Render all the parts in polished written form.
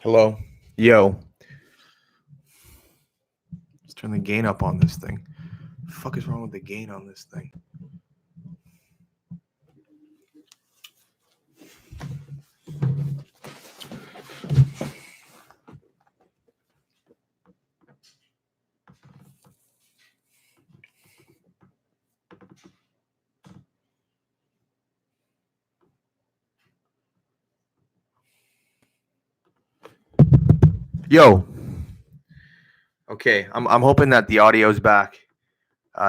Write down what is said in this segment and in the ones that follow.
Hello? Yo. Let's turn the gain up on this thing. What the fuck is wrong with the gain on this thing? Yo. Okay, I'm hoping that the audio's back.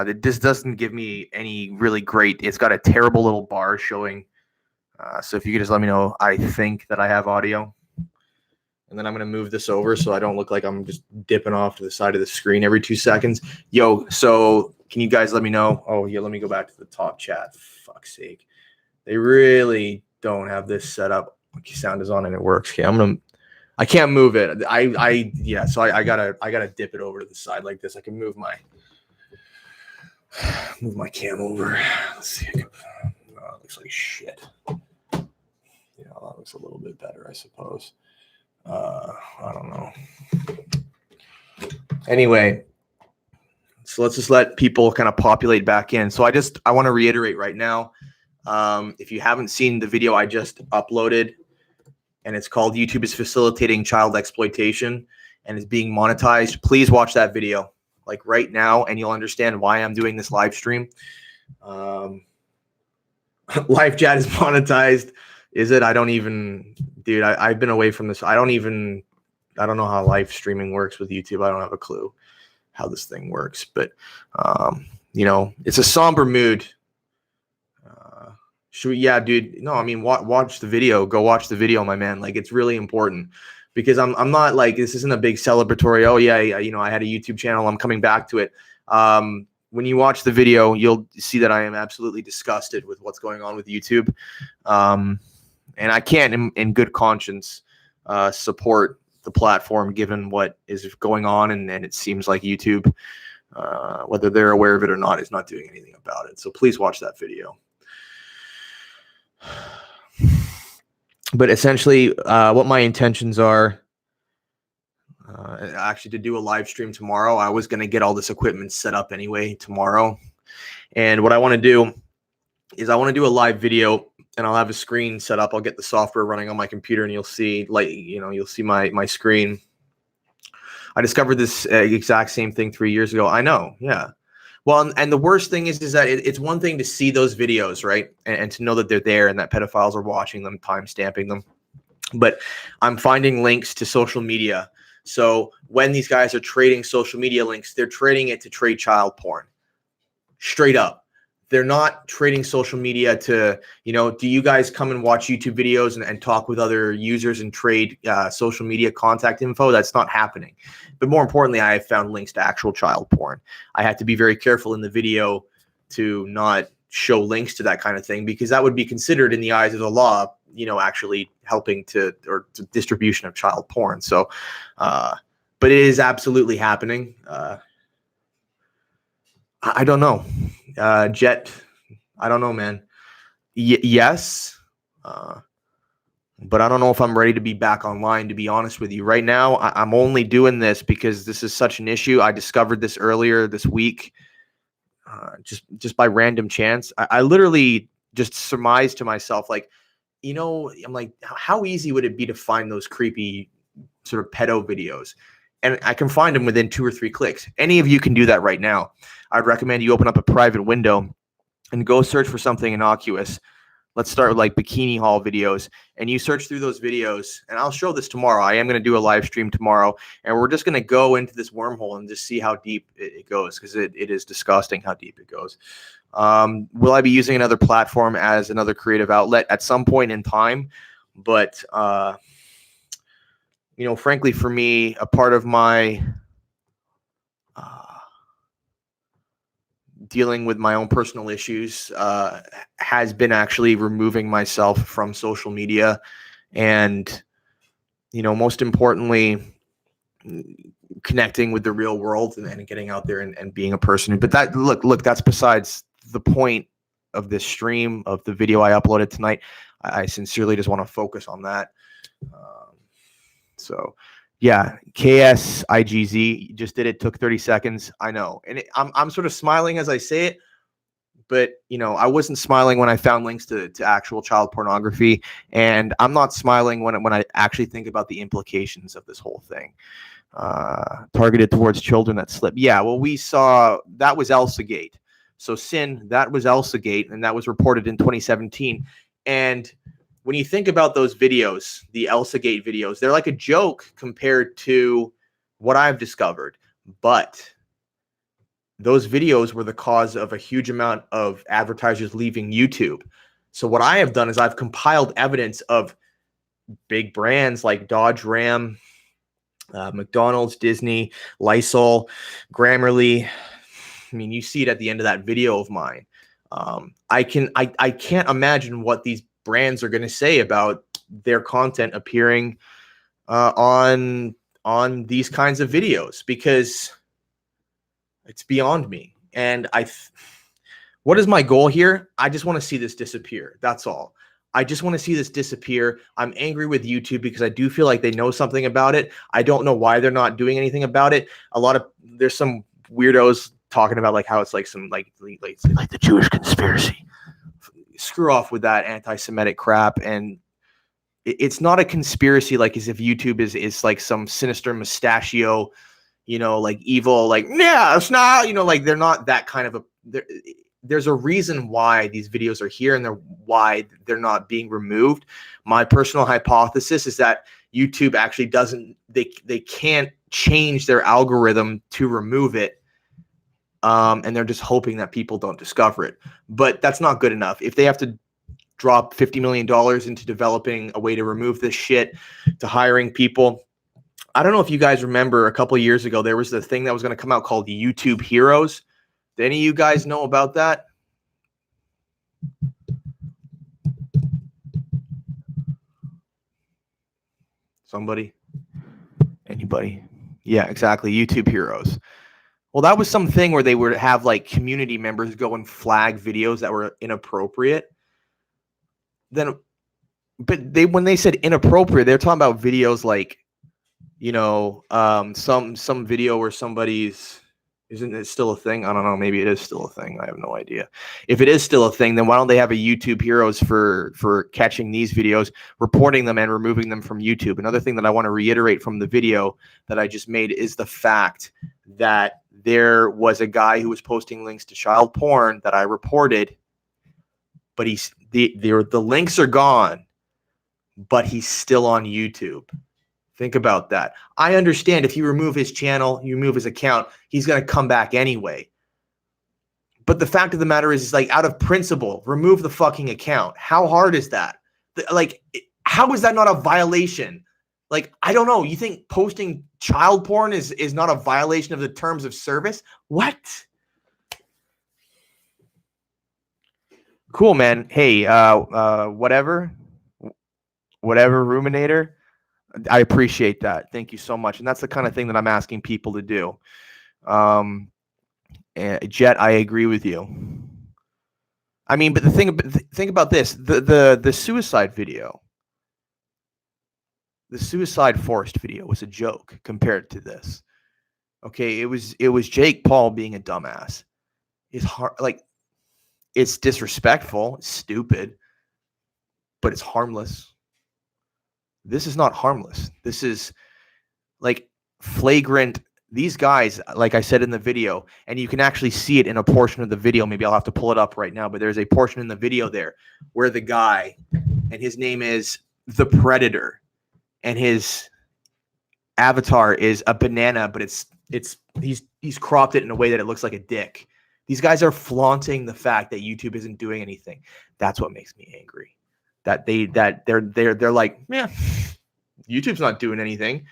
This doesn't give me any really great. It's got a terrible little bar showing. So if you could just let me know, I think that I have audio. And then I'm going to move this over so I don't look like I'm just dipping off to the side of the screen every 2 seconds. Yo, so can you guys let me know? Oh, yeah, let me go back to the top chat. Fuck's sake. They really don't have this set up. Okay, sound is on and it works. Okay, I can't move it. So I gotta dip it over to the side like this. I can move my cam over. Let's see. It looks like shit. Yeah, that looks a little bit better, I suppose. I don't know. Anyway, so let's just let people kind of populate back in. So I want to reiterate right now. If you haven't seen the video I just uploaded, and it's called YouTube is Facilitating Child Exploitation and is being monetized, please watch that video like right now, and you'll understand why I'm doing this live stream. Live chat is monetized. Is it? I don't even, dude, I've been away from this. I don't know how live streaming works with YouTube. I don't have a clue how this thing works, but it's a somber mood. Yeah, dude. No, I mean, watch the video. Go watch the video, my man. Like, it's really important because I'm not like, this isn't a big celebratory. Oh yeah, I had a YouTube channel. I'm coming back to it. When you watch the video, you'll see that I am absolutely disgusted with what's going on with YouTube. And I can't, in good conscience, support the platform given what is going on, and it seems like YouTube, whether they're aware of it or not, is not doing anything about it. So please watch that video. But essentially, what my intentions are, actually to do a live stream tomorrow. I was going to get all this equipment set up anyway tomorrow. And what I want to do is I want to do a live video, and I'll have a screen set up. I'll get the software running on my computer, and you'll see you'll see my screen. I discovered this exact same thing 3 years ago. I know. Yeah. Well, and the worst thing is that it's one thing to see those videos, right? And to know that they're there and that pedophiles are watching them, time-stamping them. But I'm finding links to social media. So when these guys are trading social media links, they're trading it to trade child porn. Straight up. They're not trading social media to, do you guys come and watch YouTube videos and talk with other users and trade social media contact info? That's not happening. But more importantly, I have found links to actual child porn. I had to be very careful in the video to not show links to that kind of thing, because that would be considered in the eyes of the law, actually helping to distribution of child porn. So, but it is absolutely happening. I don't know. Jet, I don't know, man. Yes. But I don't know if I'm ready to be back online, to be honest with you. Right now, I'm only doing this because this is such an issue. I discovered this earlier this week, just by random chance. I literally just surmised to myself, like, I'm like, how easy would it be to find those creepy sort of pedo videos? And I can find them within 2 or 3 clicks. Any of you can do that right now. I'd recommend you open up a private window and go search for something innocuous. Let's start with like bikini haul videos, and you search through those videos, and I'll show this tomorrow. I am going to do a live stream tomorrow, and we're just going to go into this wormhole and just see how deep it goes, because it is disgusting how deep it goes. Will I be using another platform as another creative outlet at some point in time? But, frankly, for me, a part of my dealing with my own personal issues has been actually removing myself from social media, and most importantly, connecting with the real world and getting out there and being a person. But that look, that's besides the point of this stream, of the video I uploaded tonight. I sincerely just want to focus on that. So yeah, KSIGZ just did it. Took 30 seconds. I know, and I'm sort of smiling as I say it, but I wasn't smiling when I found links to actual child pornography, and I'm not smiling when I actually think about the implications of this whole thing. Targeted towards children that slip. Yeah, well, we saw that was ElsaGate. So Sin, that was ElsaGate, and that was reported in 2017. And when you think about those videos, the ElsaGate videos, they're like a joke compared to what I've discovered. But those videos were the cause of a huge amount of advertisers leaving YouTube. So what I have done is I've compiled evidence of big brands like Dodge Ram, McDonald's, Disney, Lysol, Grammarly. I mean, you see it at the end of that video of mine. I can't imagine what these brands are going to say about their content appearing on these kinds of videos, because it's beyond me. And what is my goal here? I just want to see this disappear. That's all. I just want to see this disappear. I'm angry with YouTube because I do feel like they know something about it. I don't know why they're not doing anything about it. There's some weirdos talking about like how it's like some like the Jewish conspiracy. Screw off with that anti-Semitic crap. And it's not a conspiracy like as if YouTube is like some sinister mustachio, like evil, like, yeah, it's not, like they're not that kind of there's a reason why these videos are here and why they're not being removed. My personal hypothesis is that YouTube actually they can't change their algorithm to remove it. And they're just hoping that people don't discover it. But that's not good enough. If they have to drop $50 million into developing a way to remove this shit, to hiring people. I don't know if you guys remember a couple of years ago, there was the thing that was going to come out called YouTube Heroes. Do any of you guys know about that? Somebody? Anybody? Yeah, exactly. YouTube Heroes. Well, that was something where they would have like community members go and flag videos that were inappropriate. When they said inappropriate, they're talking about videos like, some video where somebody's, isn't it still a thing? I don't know. Maybe it is still a thing. I have no idea. If it is still a thing, then why don't they have a YouTube Heroes for catching these videos, reporting them, and removing them from YouTube? Another thing that I want to reiterate from the video that I just made is the fact that there was a guy who was posting links to child porn that I reported, but the links are gone, but he's still on YouTube. Think about that. I understand if you remove his channel, you remove his account, he's going to come back anyway. But the fact of the matter is like, out of principle, remove the fucking account. How hard is that? Like, how is that not a violation? Like, I don't know. You think posting child porn is not a violation of the terms of service? What? Cool, man. Hey, whatever, Ruminator. I appreciate that. Thank you so much. And that's the kind of thing that I'm asking people to do. Jet, I agree with you. I mean, but think about this: the suicide video, the suicide forest video was a joke compared to this. Okay, it was Jake Paul being a dumbass. It's hard, like, it's disrespectful, it's stupid, but it's harmless. This is not harmless. This is like flagrant. These guys, like I said in the video, and you can actually see it in a portion of the video. Maybe I'll have to pull it up right now, but there's a portion in the video there where the guy, and his name is The Predator, and his avatar is a banana, but he's cropped it in a way that it looks like a dick. These guys are flaunting the fact that YouTube isn't doing anything. That's what makes me angry. That they're like, yeah, YouTube's not doing anything,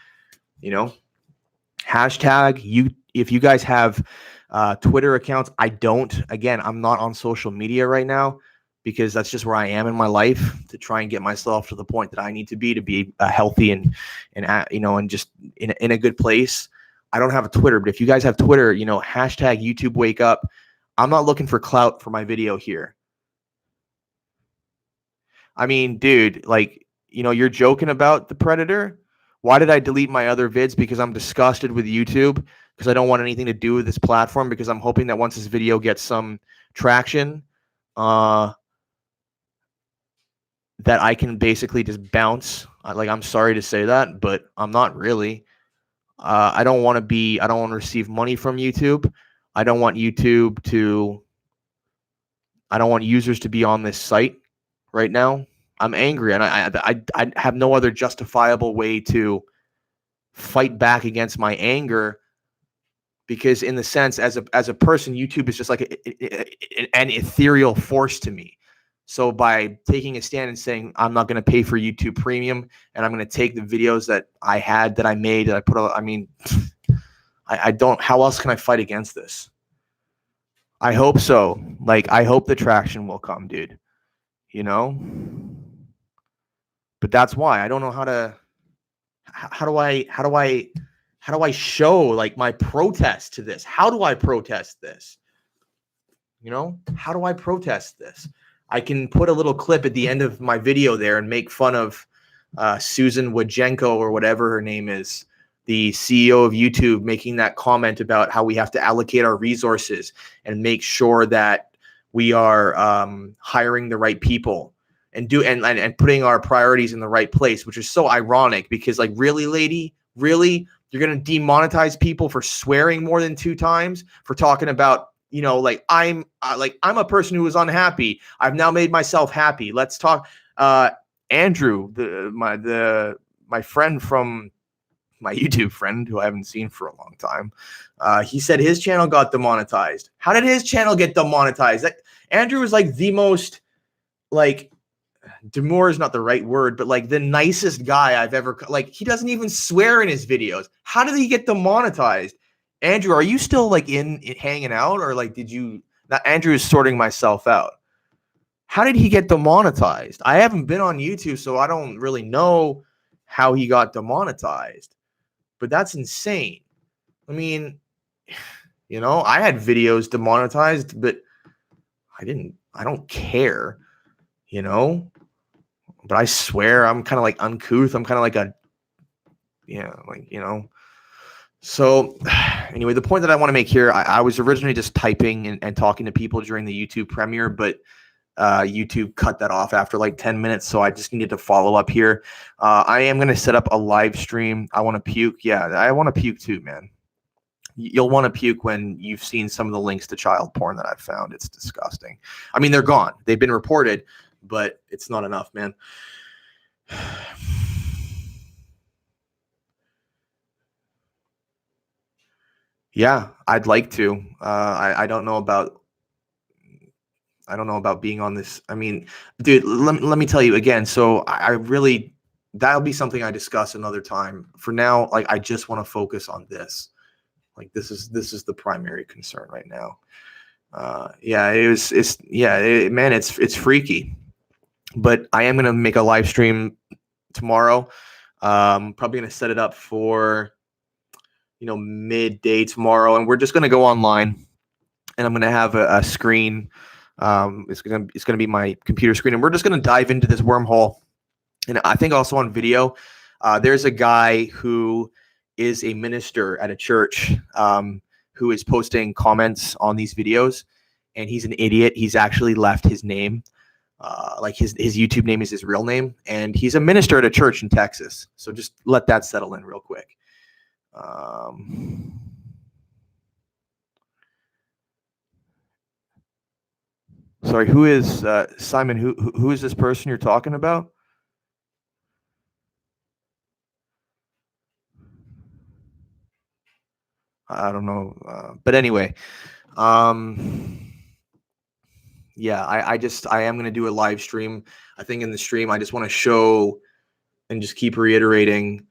Hashtag you. If you guys have Twitter accounts, I don't. Again, I'm not on social media right now because that's just where I am in my life, to try and get myself to the point that I need to be healthy and just in a good place. I don't have a Twitter, but if you guys have Twitter, hashtag YouTube wake up. I'm not looking for clout for my video here. I mean, dude, like, you're joking about The Predator. Why did I delete my other vids? Because I'm disgusted with YouTube, because I don't want anything to do with this platform, because I'm hoping that once this video gets some traction, that I can basically just bounce. Like, I'm sorry to say that, but I'm not really. I don't want to receive money from YouTube. I don't want users to be on this site right now. I'm angry, and I have no other justifiable way to fight back against my anger, because in the sense, as a person, YouTube is just like an ethereal force to me. So by taking a stand and saying I'm not going to pay for YouTube Premium, and I'm going to take the videos that I made, that I put out, I mean, I don't. How else can I fight against this? I hope so. Like, I hope the traction will come, dude. You know? But that's why I don't know how do I show like my protest to this? How do I protest this? You know? How do I protest this? I can put a little clip at the end of my video there and make fun of Susan Wojcicki, or whatever her name is, the CEO of YouTube, making that comment about how we have to allocate our resources and make sure that we are hiring the right people and putting our priorities in the right place, which is so ironic, because, like, really, lady, really, you're going to demonetize people for swearing more than 2 times, for talking about, you know, like, I'm a person who was unhappy. I've now made myself happy. Let's talk. Andrew, my friend from my YouTube friend, who I haven't seen for a long time, he said his channel got demonetized. How did his channel get demonetized? Andrew is like the most, like, demure is not the right word, but like the nicest guy I've ever, like, he doesn't even swear in his videos. How did he get demonetized? Andrew, are you still like in hanging out, or like Andrew is sorting myself out. How did he get demonetized? I haven't been on YouTube, so I don't really know how he got demonetized. But that's insane. I mean, you know, I had videos demonetized, but I don't care, you know? But I swear I'm kind of like uncouth. I'm kind of like you know. So anyway, the point that I want to make here, I was originally just typing and talking to people during the YouTube premiere, but YouTube cut that off after like 10 minutes. So I just needed to follow up here. I am going to set up a live stream. I want to puke. Yeah, I want to puke too, man. You'll want to puke when you've seen some of the links to child porn that I've found. It's disgusting. I mean, they're gone. They've been reported, but it's not enough, man. Yeah, I'd like to. I don't know about being on this. I mean, dude, let me tell you again. So I really, that'll be something I discuss another time. For now, like, I just want to focus on this. Like, this is the primary concern right now. Yeah, man, it's freaky. But I am gonna make a live stream tomorrow. Probably gonna set it up for, you know, midday tomorrow, and we're just gonna go online, and I'm gonna have a screen. It's gonna be my computer screen, and we're just gonna dive into this wormhole. And I think also on video, there's a guy who is a minister at a church, who is posting comments on these videos, and he's an idiot. He's actually left his name. Like, his YouTube name is his real name, and he's a minister at a church in Texas. So just let that settle in real quick. Sorry, who is Simon? Who is this person you're talking about? I don't know, but anyway, yeah, I am gonna do a live stream. I think in the stream, I just want to show and just keep reiterating,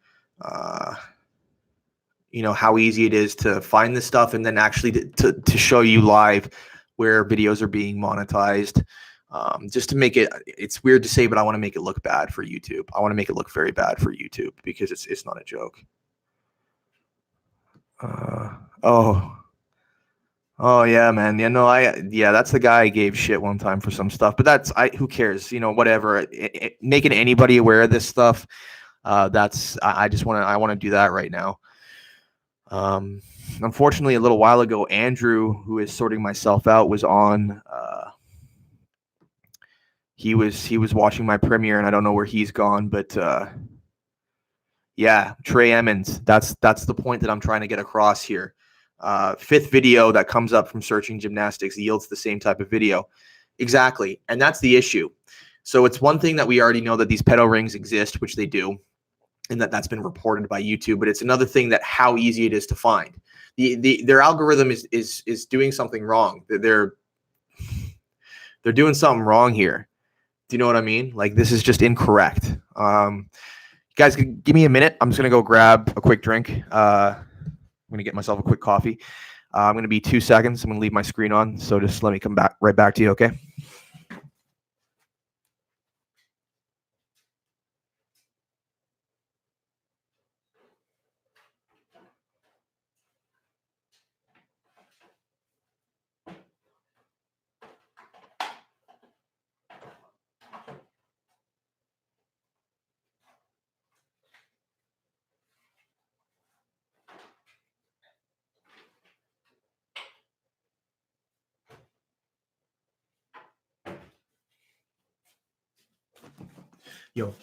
you know, how easy it is to find this stuff, and then actually to show you live where videos are being monetized, just to make it, it's weird to say, but I want to make it look bad for YouTube. I want to make it look very bad for YouTube, because it's not a joke. Oh yeah, man. Yeah, no, that's the guy I gave shit one time for some stuff, but who cares? You know, whatever. Making anybody aware of this stuff, I want to do that right now. Unfortunately, a little while ago, Andrew, who is sorting myself out, was on. He was watching my premiere, and I don't know where he's gone, but yeah, Trey Emmons. That's the point that I'm trying to get across here. Fifth video that comes up from searching gymnastics yields the same type of video. Exactly, and that's the issue. So it's one thing that we already know that these pedo rings exist, which they do, and that's been reported by YouTube. But it's another thing that how easy it is to find. Their algorithm is doing something wrong. They're doing something wrong here. Do you know what I mean? Like, this is just incorrect. Guys, give me a minute. I'm just gonna go grab a quick drink. I'm gonna get myself a quick coffee. I'm gonna be 2 seconds. I'm gonna leave my screen on. So just let me come right back to you. Okay. Yo.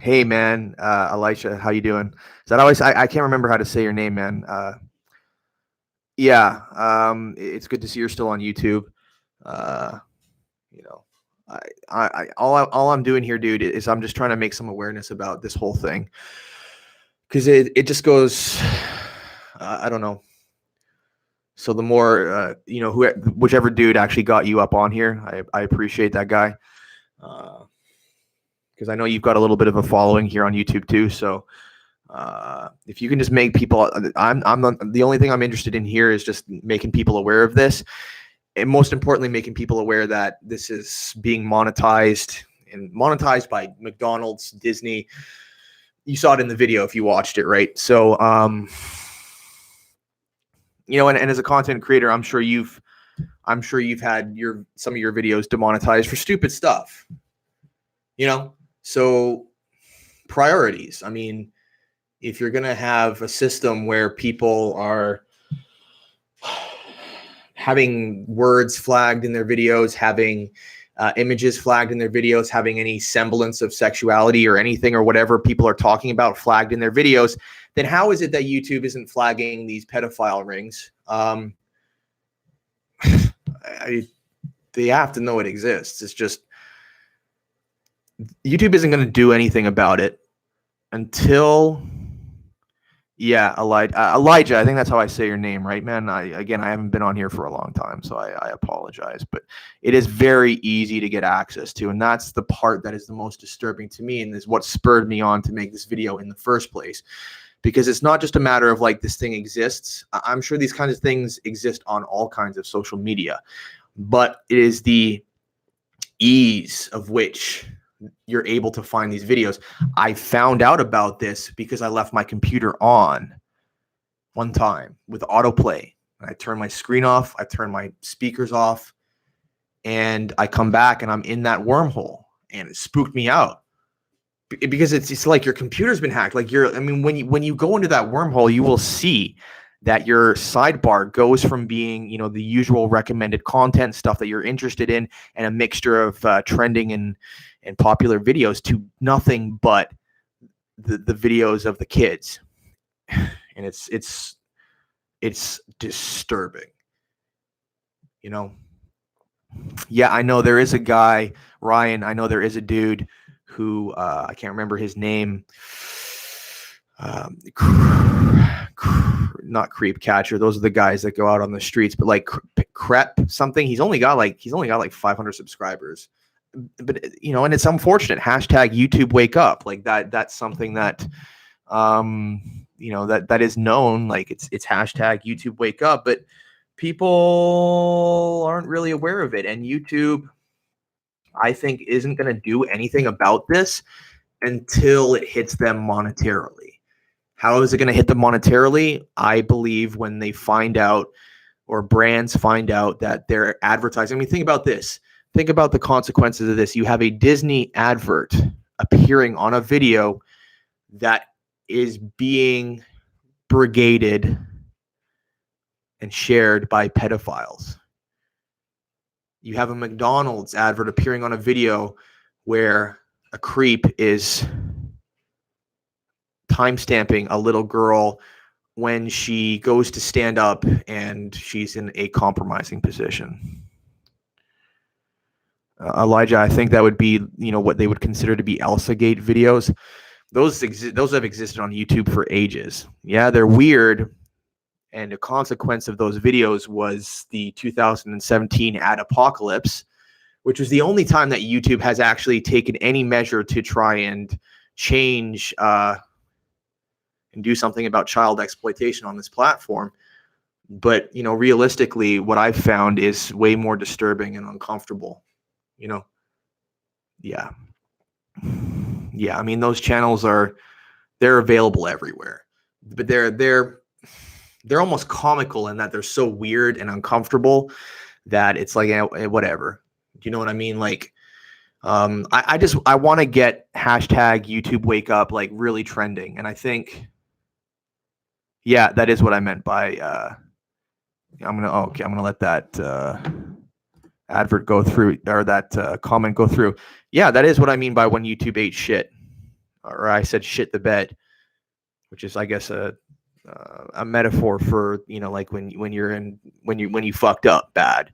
Hey man, Elisha, how you doing? Is that always? I can't remember how to say your name, man. Yeah, it's good to see you're still on YouTube. You know, all I'm doing here, dude, is I'm just trying to make some awareness about this whole thing, because it just goes, I don't know. So the more, whichever dude actually got you up on here, I appreciate that guy. Because I know you've got a little bit of a following here on YouTube too. So if you can just make people, the only thing I'm interested in here is just making people aware of this, and most importantly, making people aware that this is being monetized by McDonald's, Disney. You saw it in the video if you watched it, right? So, and as a content creator, I'm sure you've had some of your videos demonetized for stupid stuff. So priorities. I mean, if you're going to have a system where people are having words flagged in their videos, having images flagged in their videos, having any semblance of sexuality or anything or whatever people are talking about flagged in their videos, then how is it that YouTube isn't flagging these pedophile rings? They have to know it exists. It's just YouTube isn't going to do anything about it until, Elijah, I think that's how I say your name, right, man? I haven't been on here for a long time, so I apologize, but it is very easy to get access to, and that's the part that is the most disturbing to me, and is what spurred me on to make this video in the first place, because it's not just a matter of like this thing exists. I'm sure these kinds of things exist on all kinds of social media, but it is the ease of which you're able to find these videos. I found out about this because I left my computer on one time with autoplay. I turned my screen off, I turned my speakers off, and I come back and I'm in that wormhole, and it spooked me out because it's like your computer's been hacked. Like when you go into that wormhole, you will see that your sidebar goes from being, the usual recommended content stuff that you're interested in, and a mixture of trending and popular videos, to nothing but the videos of the kids. And it's disturbing. Yeah, I know there is a guy, Ryan, I know there is a dude who, I can't remember his name, not creep catcher. Those are the guys that go out on the streets, but like Crep something. He's only got like 500 subscribers, but and it's unfortunate. Hashtag YouTube wake up. Like that's something that, that is known. Like it's hashtag YouTube wake up, but people aren't really aware of it. And YouTube, I think, isn't going to do anything about this until it hits them monetarily. How is it going to hit them monetarily? I believe when they find out, or brands find out, that they're advertising. I mean, think about this. Think about the consequences of this. You have a Disney advert appearing on a video that is being brigaded and shared by pedophiles. You have a McDonald's advert appearing on a video where a creep is timestamping a little girl when she goes to stand up and she's in a compromising position. Elijah, I think that would be, what they would consider to be ElsaGate videos. Those have existed on YouTube for ages. Yeah, they're weird. And a consequence of those videos was the 2017 ad apocalypse, which was the only time that YouTube has actually taken any measure to try and change and do something about child exploitation on this platform. But, realistically, what I've found is way more disturbing and uncomfortable. Yeah. I mean, those channels they're available everywhere, but they're almost comical in that they're so weird and uncomfortable that it's like, whatever. Do you know what I mean? Like, I want to get hashtag YouTube wake up like really trending. And I think, yeah, that is what I meant by, I'm going to let that, advert go through, or that comment go through. Yeah, that is what I mean by when YouTube ate shit, or I said shit the bed, which is, I guess, a metaphor for, like when you fucked up bad.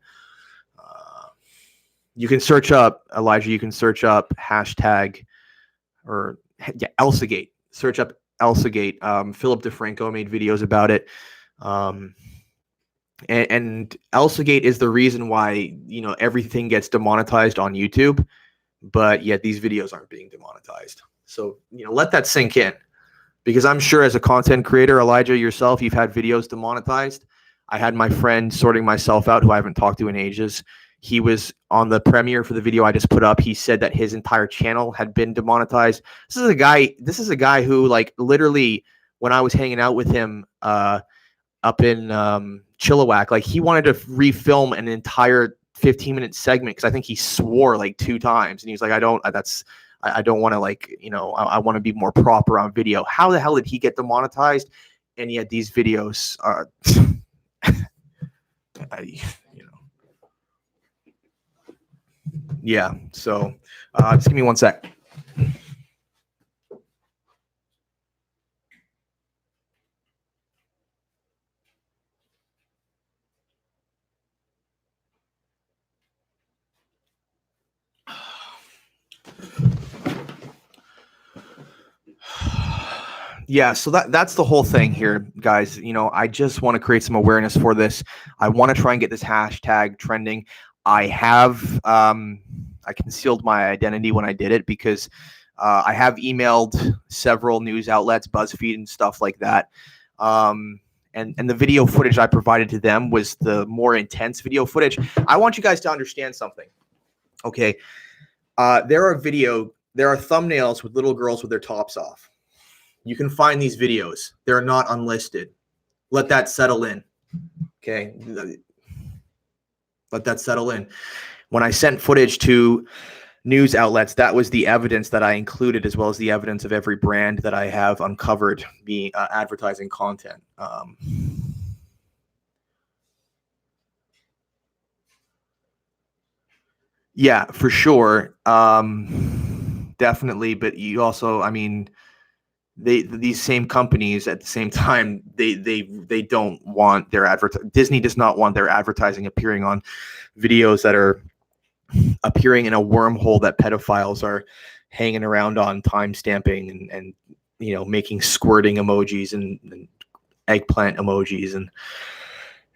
You can search up, Elijah, you can search up hashtag or ElsaGate. Search up ElsaGate. Philip DeFranco made videos about it. And ElsaGate is the reason why, everything gets demonetized on YouTube, but yet these videos aren't being demonetized. So, let that sink in, because I'm sure as a content creator, Elijah, yourself, you've had videos demonetized. I had my friend Sorting Myself Out, who I haven't talked to in ages. He was on the premiere for the video I just put up. He said that his entire channel had been demonetized. This is a guy who, like, literally, when I was hanging out with him, up in Chilliwack, like, he wanted to refilm an entire 15-minute segment because I think he swore like 2 times, and he was like, I don't want to, like, I want to be more proper on video. How the hell did he get demonetized? And yet these videos are, yeah. So just give me 1 sec. Yeah, so that's the whole thing here, guys. I just want to create some awareness for this. I want to try and get this hashtag trending. I concealed my identity when I did it because I have emailed several news outlets, BuzzFeed and stuff like that. And the video footage I provided to them was the more intense video footage. I want you guys to understand something. Okay. There are thumbnails with little girls with their tops off. You can find these videos. They're not unlisted. Let that settle in. Okay. Let that settle in. When I sent footage to news outlets, that was the evidence that I included, as well as the evidence of every brand that I have uncovered being advertising content. Yeah, for sure. Definitely. But you also, I mean, these same companies at the same time, they don't want their Disney does not want their advertising appearing on videos that are appearing in a wormhole that pedophiles are hanging around on, time stamping and making squirting emojis and eggplant emojis and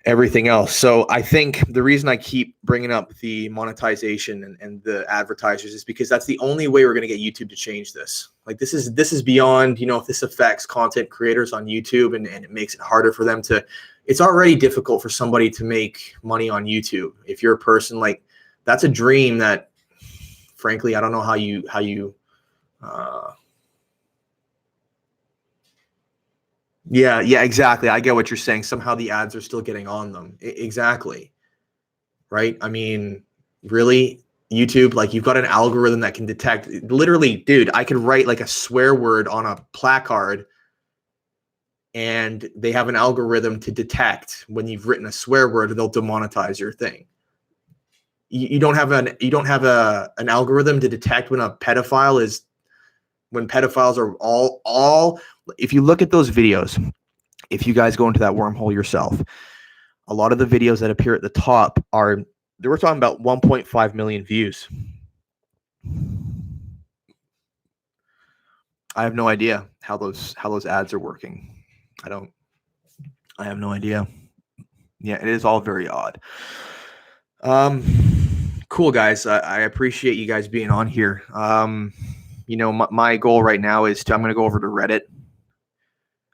everything else. So I think the reason I keep bringing up the monetization and the advertisers is because that's the only way we're going to get YouTube to change this. Like, this is beyond, if this affects content creators on YouTube and it makes it harder for them to, it's already difficult for somebody to make money on YouTube. If you're a person, like, that's a dream that, frankly, I don't know how you yeah, exactly. I get what you're saying. Somehow the ads are still getting on them. Exactly. Right? I mean, really? YouTube, like you've got an algorithm that can detect, literally, dude, I could write like a swear word on a placard and they have an algorithm to detect when you've written a swear word, they'll demonetize your thing. You don't have an algorithm to detect when when pedophiles are all. If you look at those videos, if you guys go into that wormhole yourself, a lot of the videos that appear at the top we're talking about 1.5 million views. I have no idea how those ads are working. I have no idea. Yeah, it is all very odd. Cool, guys. I appreciate you guys being on here. My goal right now is I'm going to go over to Reddit.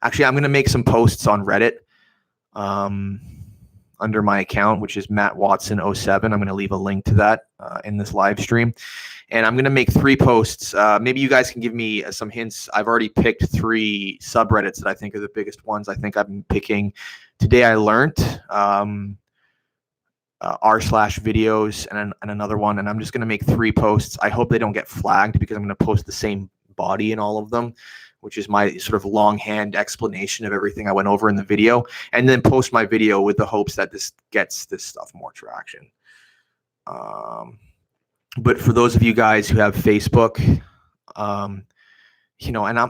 Actually, I'm going to make some posts on Reddit under my account, which is Matt Watson 07. I'm going to leave a link to that in this live stream. And I'm going to make 3 posts. Maybe you guys can give me some hints. I've already picked 3 subreddits that I think are the biggest ones. I think I've been picking Today I Learned, r/videos, and another one. And I'm just going to make 3 posts. I hope they don't get flagged because I'm going to post the same body in all of them, which is my sort of longhand explanation of everything I went over in the video, and then post my video with the hopes that this gets this stuff more traction. But for those of you guys who have Facebook, and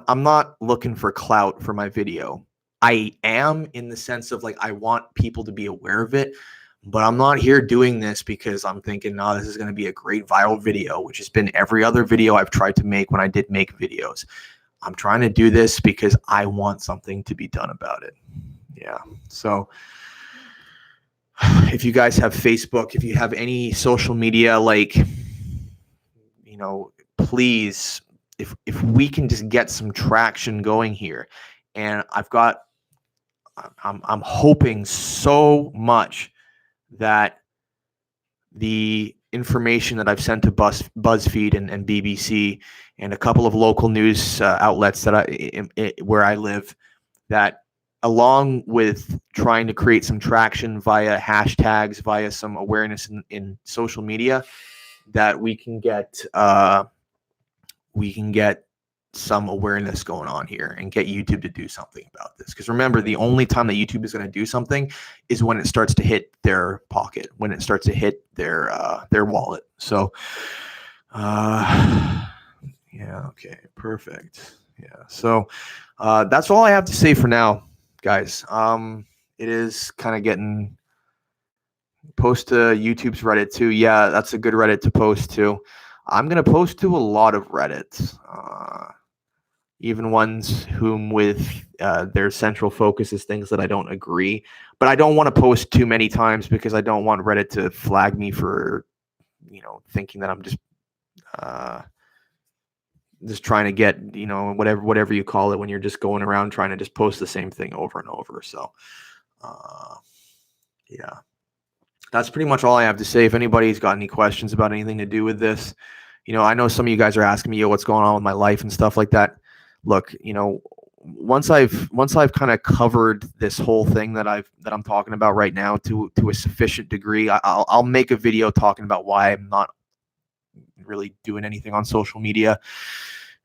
I'm not looking for clout for my video. I am, in the sense of like, I want people to be aware of it, but I'm not here doing this because I'm thinking, no, this is going to be a great viral video, which has been every other video I've tried to make when I did make videos. I'm trying to do this because I want something to be done about it. Yeah. So if you guys have Facebook, if you have any social media, like, please, if we can just get some traction going here. And I'm hoping so much that the information that I've sent to BuzzFeed and BBC and a couple of local news outlets where I live, that along with trying to create some traction via hashtags, via some awareness in social media, that we can get some awareness going on here and get YouTube to do something about this. Because remember, the only time that YouTube is going to do something is when it starts to hit their pocket, when it starts to hit their wallet. So, yeah, okay, perfect. Yeah, so that's all I have to say for now, guys. It is kind of getting. Post to YouTube's Reddit too. Yeah, that's a good Reddit to post to. I'm going to post to a lot of Reddits, even ones whom with their central focus is things that I don't agree. But I don't want to post too many times because I don't want Reddit to flag me for, thinking that I'm just trying to get, whatever you call it when you're just going around trying to just post the same thing over and over. So, yeah. That's pretty much all I have to say. If anybody's got any questions about anything to do with this, I know some of you guys are asking me, what's going on with my life and stuff like that. Look, once I've kind of covered this whole thing that I'm talking about right now to a sufficient degree, I'll make a video talking about why I'm not really doing anything on social media,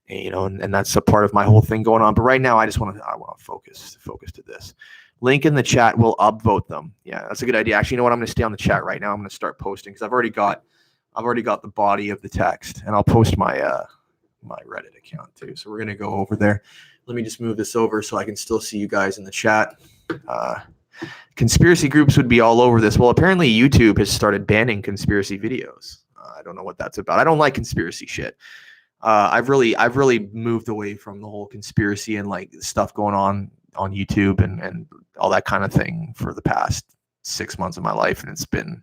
and that's a part of my whole thing going on. But right now, I want to focus to this. Link in the chat. We'll upvote them. Yeah, that's a good idea. Actually, you know what? I'm going to stay on the chat right now. I'm going to start posting because I've already got the body of the text, and I'll post my my Reddit account too. So we're going to go over there. Let me just move this over so I can still see you guys in the chat. Conspiracy groups would be all over this. Well, apparently YouTube has started banning conspiracy videos. I don't know what that's about. I don't like conspiracy shit. I've really moved away from the whole conspiracy and like stuff going on YouTube and all that kind of thing for the past 6 months of my life, and it's been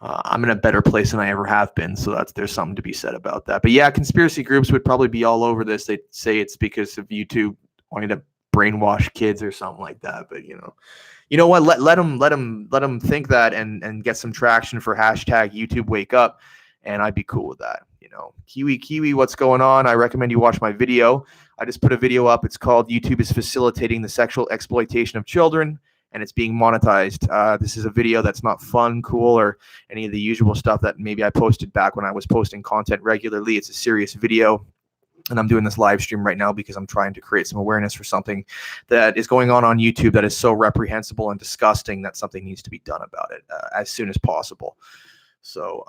I'm in a better place than I ever have been. So there's something to be said about that. But yeah, conspiracy groups would probably be all over this. They'd say it's because of YouTube wanting to brainwash kids or something like that. But you know what? Let them think that and get some traction for hashtag YouTube Wake Up, and I'd be cool with that. Kiwi, what's going on? I recommend you watch my video. I just put a video up. It's called "YouTube is Facilitating the Sexual Exploitation of Children." and it's being monetized. This is a video that's not fun, cool, or any of the usual stuff that maybe I posted back when I was posting content regularly. It's a serious video. And I'm doing this live stream right now because I'm trying to create some awareness for something that is going on YouTube that is so reprehensible and disgusting that something needs to be done about it as soon as possible. So,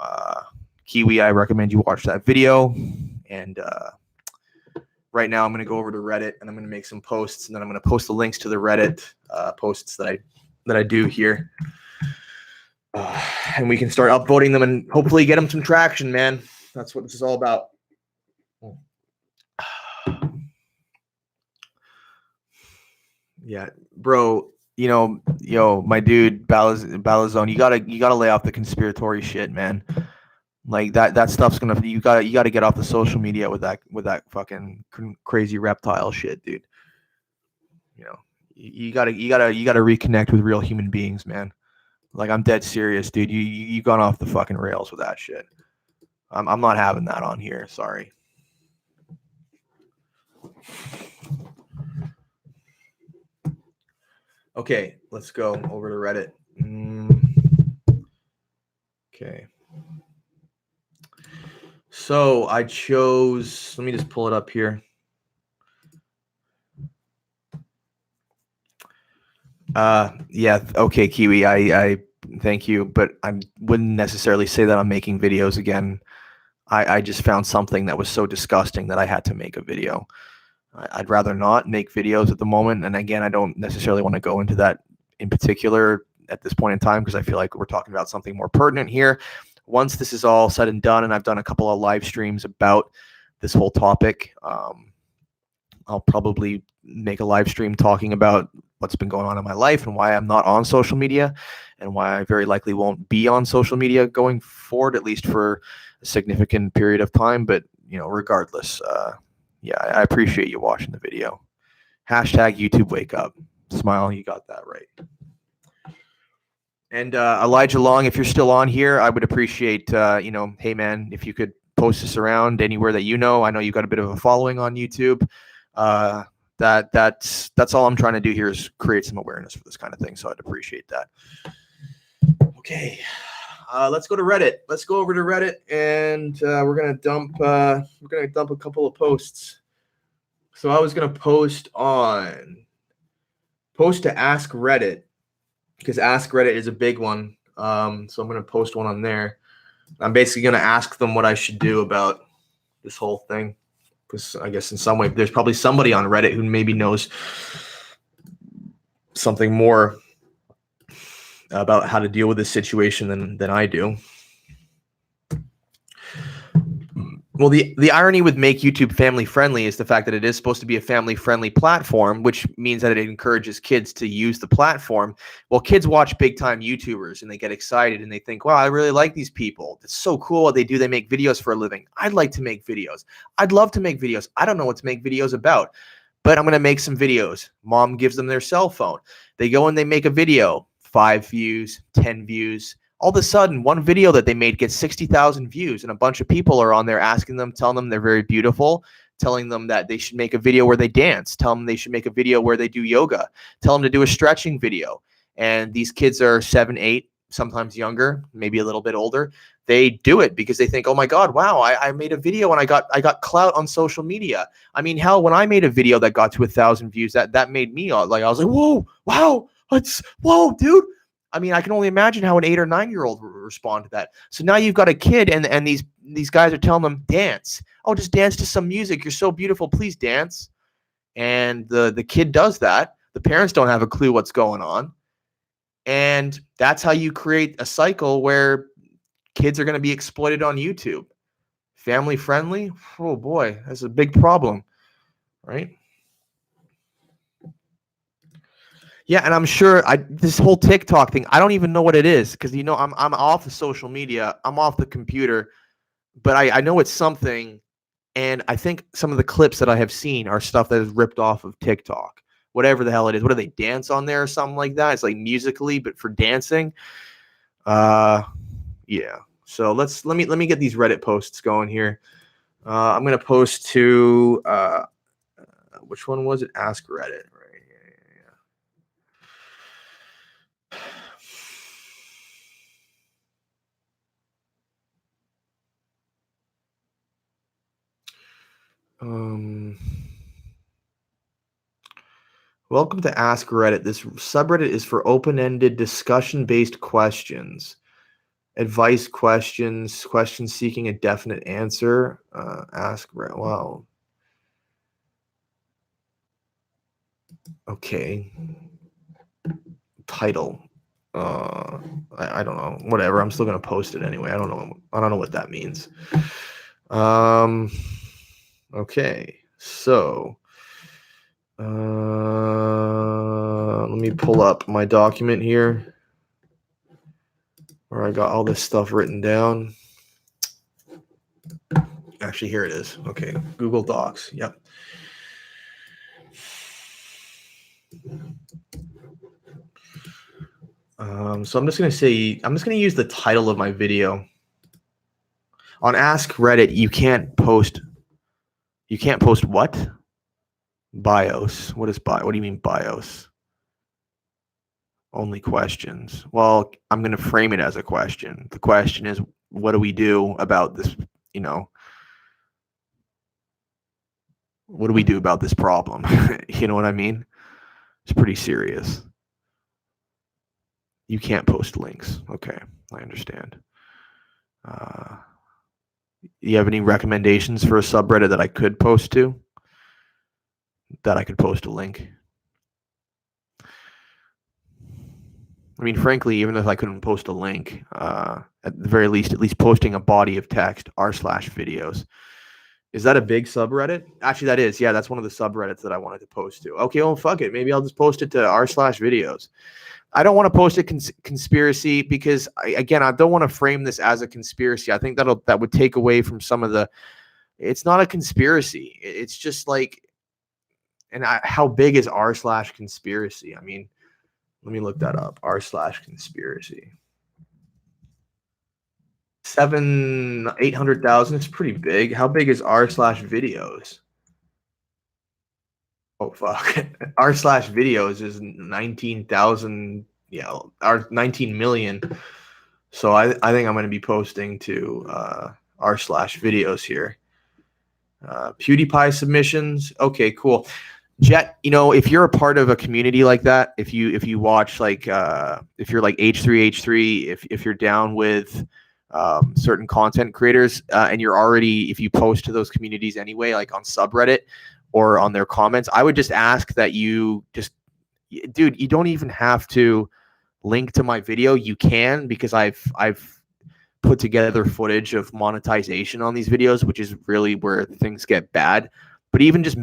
Kiwi, I recommend you watch that video. And right now I'm going to go over to Reddit and I'm going to make some posts, and then I'm going to post the links to the Reddit posts that I do here. And we can start upvoting them and hopefully get them some traction, man. That's what this is all about. Yeah, bro. My dude Balazone, you gotta lay off the conspiratory shit, man. Like that stuff's gonna you gotta get off the social media with that fucking crazy reptile shit, dude. You gotta reconnect with real human beings, man. Like, I'm dead serious, dude. You gone off the fucking rails with that shit. I'm not having that on here. Sorry. Okay, let's go over to Reddit. Okay. So I chose, let me just pull it up here. Yeah, okay, Kiwi, I thank you, but I wouldn't necessarily say that I'm making videos again. I just found something that was so disgusting that I had to make a video. I'd rather not make videos at the moment. And again, I don't necessarily want to go into that in particular at this point in time, because I feel like we're talking about something more pertinent here. Once this is all said and done, and I've done a couple of live streams about this whole topic, I'll probably make a live stream talking about what's been going on in my life and why I'm not on social media, and why I very likely won't be on social media going forward, at least for a significant period of time. But, regardless, yeah, I appreciate you watching the video. Hashtag YouTube wake up. Smile, you got that right. And Elijah Long, if you're still on here, I would appreciate, hey man, if you could post this around anywhere that you know. I know you got a bit of a following on YouTube. That's all I'm trying to do here, is create some awareness for this kind of thing. So I'd appreciate that. Okay, let's go to Reddit. Let's go over to Reddit, and we're gonna dump a couple of posts. So I was gonna post to Ask Reddit, because Ask Reddit is a big one. So I'm gonna post one on there. I'm basically gonna ask them what I should do about this whole thing, because I guess in some way there's probably somebody on Reddit who maybe knows something more about how to deal with this situation than I do. Well, the irony with make YouTube family friendly is the fact that it is supposed to be a family friendly platform, which means that it encourages kids to use the platform. Well, kids watch big time YouTubers and they get excited and they think, wow, I really like these people. It's so cool what they do. They make videos for a living. I'd like to make videos. I'd love to make videos. I don't know what to make videos about, but I'm going to make some videos. Mom gives them their cell phone. They go and they make a video, 5 views, 10 views. All of a sudden, one video that they made gets 60,000 views, and a bunch of people are on there asking them, telling them they're very beautiful, telling them that they should make a video where they dance, tell them they should make a video where they do yoga, tell them to do a stretching video. And these kids are 7, 8, sometimes younger, maybe a little bit older. They do it because they think, oh my God, wow, I made a video and I got clout on social media. I mean, hell, when I made a video that got to 1,000 views, that made me like, I was like, whoa, wow, whoa, dude. I mean, I can only imagine how an 8 or 9-year-old would respond to that. So now you've got a kid, and these guys are telling them, dance. Oh, just dance to some music. You're so beautiful. Please dance. And the kid does that. The parents don't have a clue what's going on. And that's how you create a cycle where kids are going to be exploited on YouTube. Family friendly? Oh boy, that's a big problem, right? Yeah, and I'm sure this whole TikTok thing, I don't even know what it is, because I'm off of social media, I'm off the computer, but I know it's something, and I think some of the clips that I have seen are stuff that is ripped off of TikTok, whatever the hell it is. What do they dance on there or something like that? It's like Musically, but for dancing. Yeah. So let me get these Reddit posts going here. I'm gonna post to which one was it? Ask Reddit. Welcome to Ask Reddit. This subreddit is for open-ended discussion-based questions, advice questions, questions seeking a definite answer. Ask Reddit. Wow. Okay. Title. I don't know. Whatever. I'm still gonna post it anyway. I don't know what that means. Okay. So let me pull up my document here where I got all this stuff written down. Actually, here it is. Okay, Google Docs. Yep. So I'm just gonna use the title of my video. On Ask Reddit, you can't post what? Bios. What is bio? What do you mean bios? Only questions. Well, I'm going to frame it as a question. The question is, what do we do about this, what do we do about this problem? You know what I mean? It's pretty serious. You can't post links. Okay, I understand. You have any recommendations for a subreddit that I could post to? That I could post a link? I mean, frankly, even if I couldn't post a link, at the very least, at least posting a body of text, r/videos. Is that a big subreddit? Actually, that is. Yeah, that's one of the subreddits that I wanted to post to. Okay, well, fuck it. Maybe I'll just post it to r/videos. I don't want to post a conspiracy because, I don't want to frame this as a conspiracy. I think that would take away from some of the. It's not a conspiracy. It's just like, how big is r/conspiracy? I mean, let me look that up. r/conspiracy. 800,000. It's pretty big. How big is r/videos? Oh fuck. r/videos is 19,000. Yeah, or 19 million. So I think I'm going to be posting to r/videos here. PewDiePie submissions. Okay, cool. Jet, if you're a part of a community like that, if you watch like if you're like H3H3, if you're down with certain content creators and you're already, if you post to those communities anyway, like on subreddit or on their comments, I would just ask that you just, dude, you don't even have to link to my video. You can, because I've put together footage of monetization on these videos, which is really where things get bad. But even just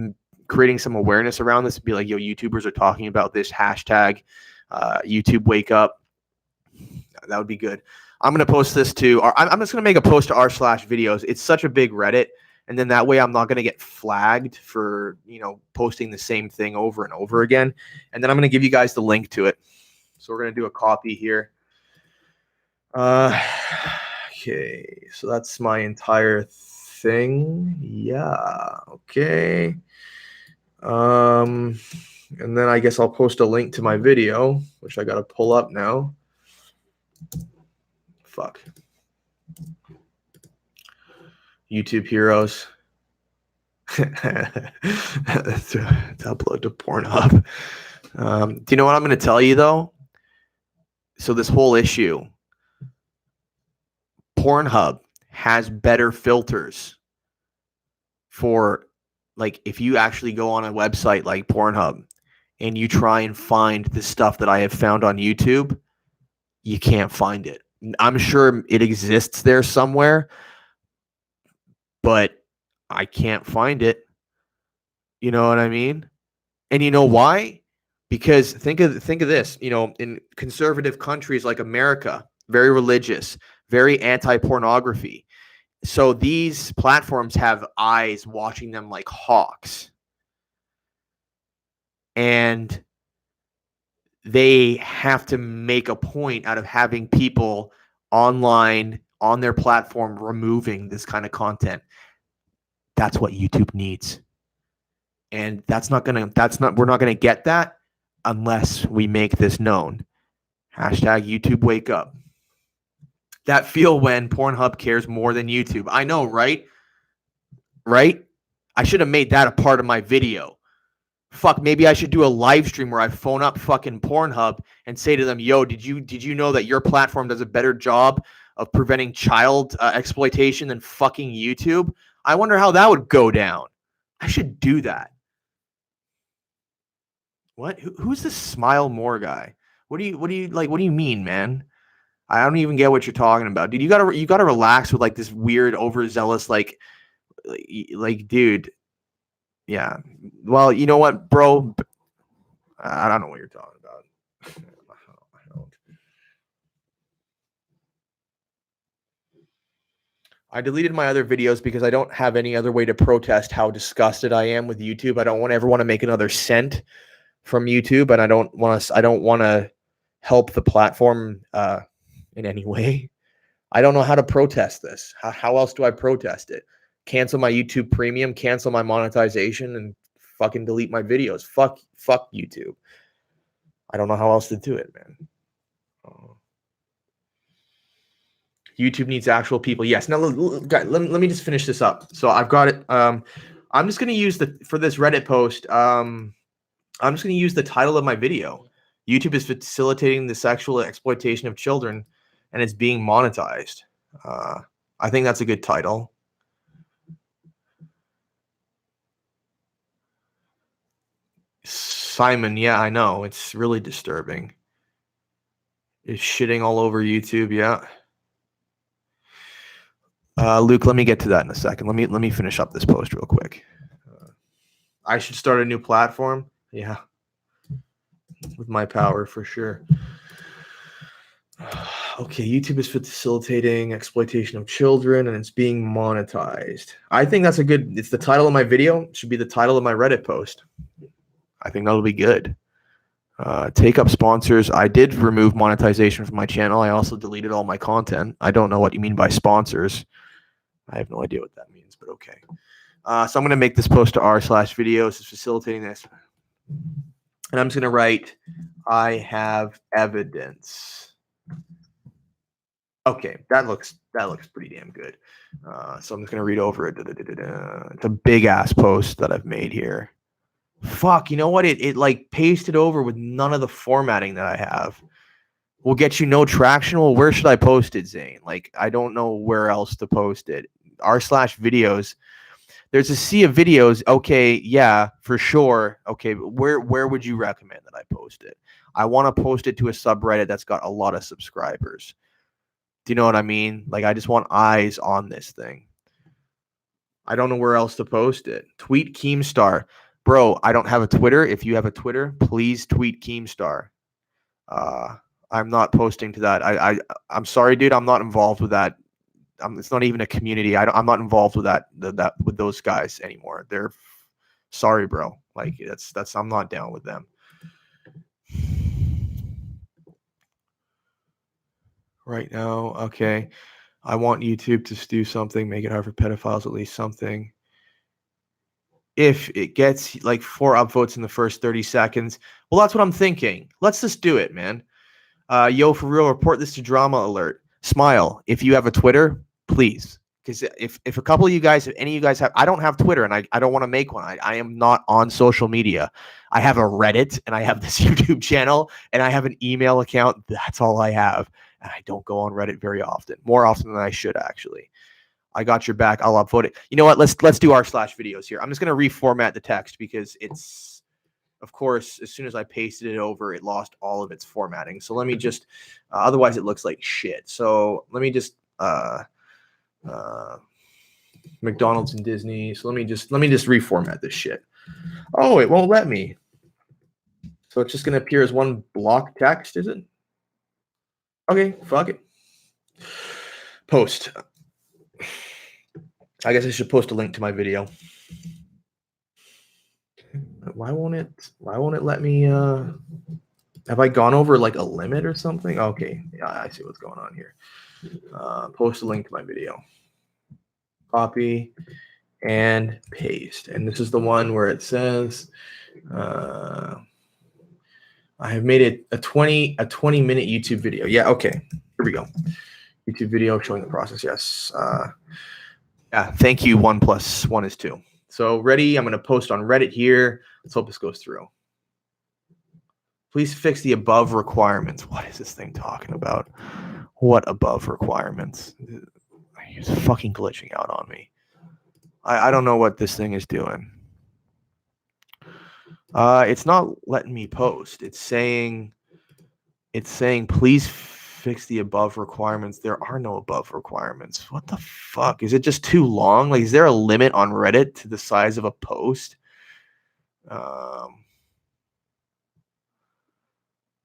creating some awareness around this, be like, yo, YouTubers are talking about this, hashtag YouTube wake up. That would be good. I'm going to post this to I'm just going to make a post to r/videos. It's such a big Reddit. And then that way I'm not going to get flagged for, posting the same thing over and over again. And then I'm going to give you guys the link to it. So we're going to do a copy here. Okay. So that's my entire thing. Yeah. Okay. And then I guess I'll post a link to my video, which I got to pull up now. Fuck. YouTube heroes. To upload to Pornhub. Do you know what I'm going to tell you though? So this whole issue, Pornhub has better filters for, like, if you actually go on a website like Pornhub and you try and find the stuff that I have found on YouTube, you can't find it. I'm sure it exists there somewhere, but I can't find it. You know what I mean? And you know why? Because think of this, in conservative countries like America, very religious, very anti-pornography. So these platforms have eyes watching them like hawks. And they have to make a point out of having people online on their platform removing this kind of content. That's what YouTube needs. And we're not going to get that unless we make this known. Hashtag YouTube wake up. That feel when Pornhub cares more than YouTube. I know, right? Right? I should have made that a part of my video. Fuck, maybe I should do a live stream where I phone up fucking Pornhub and say to them, yo, did you know that your platform does a better job of preventing child exploitation than fucking YouTube? I wonder how that would go down. I should do that. What? Who's this Smile More guy? What do you mean, man? I don't even get what you're talking about, dude. You gotta relax with like this weird overzealous like dude. Yeah. Well, you know what, bro? I don't know what you're talking about. I don't. I deleted my other videos because I don't have any other way to protest how disgusted I am with YouTube. I don't ever want to make another cent from YouTube, and I don't want to help the platform in any way. I don't know how to protest this. How else do I protest it? Cancel my YouTube Premium, cancel my monetization, and fucking delete my videos. Fuck YouTube. I don't know how else to do it, man. YouTube needs actual people. Yes. Now, let me just finish this up. So I've got it. I'm just going to use for this Reddit post. I'm just going to use the title of my video. YouTube is facilitating the sexual exploitation of children, and it's being monetized. I think that's a good title. Simon, yeah, I know. It's really disturbing. Is shitting all over YouTube, yeah. Luke, let me get to that in a second. Let me finish up this post real quick. I should start a new platform. Yeah. With my power, for sure. Okay, YouTube is facilitating exploitation of children, and it's being monetized. I think that's it's the title of my video. It should be the title of my Reddit post. I think that'll be good. Take up sponsors. I did remove monetization from my channel. I also deleted all my content. I don't know what you mean by sponsors. I have no idea what that means, but okay. So I'm going to make this post to r/videos. It's facilitating this. And I'm just going to write, I have evidence. Okay, that looks pretty damn good. So I'm just going to read over it. It's a big ass post that I've made here. Fuck, you know what? It like pasted over with none of the formatting that I have. Will get you no traction. Well, where should I post it, Zane? Like, I don't know where else to post it. r/videos. There's a sea of videos. Okay, yeah, for sure. Okay, but where would you recommend that I post it? I want to post it to a subreddit that's got a lot of subscribers. Do you know what I mean? Like, I just want eyes on this thing. I don't know where else to post it. Tweet Keemstar. Bro, I don't have a Twitter. If you have a Twitter, please tweet Keemstar. I'm not posting to that. I'm sorry, dude. I'm not involved with that. It's not even a community. I'm not involved with that with those guys anymore. They're sorry, bro. Like that's I'm not down with them. Right now, okay. I want YouTube to do something, make it hard for pedophiles, at least something. If it gets like 4 upvotes in the first 30 seconds, well, that's what I'm thinking. Let's just do it, man. Yo, for real, report this to Drama Alert. Smile. If you have a Twitter, please. Because if a couple of you guys, if any of you guys have, I don't have Twitter and I don't want to make one. I am not on social media. I have a Reddit and I have this YouTube channel and I have an email account. That's all I have. And I don't go on Reddit very often. More often than I should, actually. I got your back. I'll upvote it. You know what? Let's do r/videos here. I'm just going to reformat the text because it's, of course, as soon as I pasted it over, it lost all of its formatting. So let me just, otherwise it looks like shit. So let me just, McDonald's and Disney. So let me just reformat this shit. Oh, it won't let me. So it's just going to appear as one block text, is it? Okay, fuck it. Post. I guess I should post a link to my video. Why won't it let me have I gone over like a limit or something? Okay, yeah, I see what's going on here. Post a link to my video. Copy and paste. And this is the one where it says I have made it a 20-minute YouTube video. Yeah, okay. Here we go. YouTube video showing the process. Yes. Yeah, thank you. 1 + 1 is 2. So ready? I'm going to post on Reddit here. Let's hope this goes through. Please fix the above requirements. What is this thing talking about? What above requirements? It's fucking glitching out on me. I don't know what this thing is doing. It's not letting me post. It's saying please fix the above requirements. There are no above requirements. What the fuck? Is it just too long? Like, is there a limit on Reddit to the size of a post?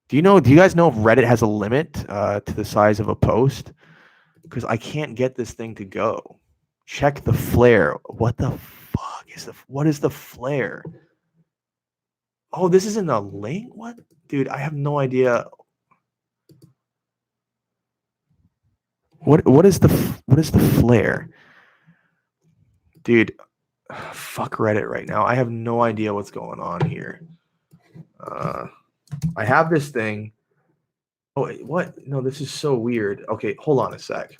Do you guys know if Reddit has a limit to the size of a post? Because I can't get this thing to go. Check the flare. What the fuck what is the flare? Oh, this is in the link? What? Dude, I have no idea. What is the flare? Dude, fuck Reddit right now. I have no idea what's going on here. I have this thing. Oh, wait, what? No, this is so weird. Okay, hold on a sec.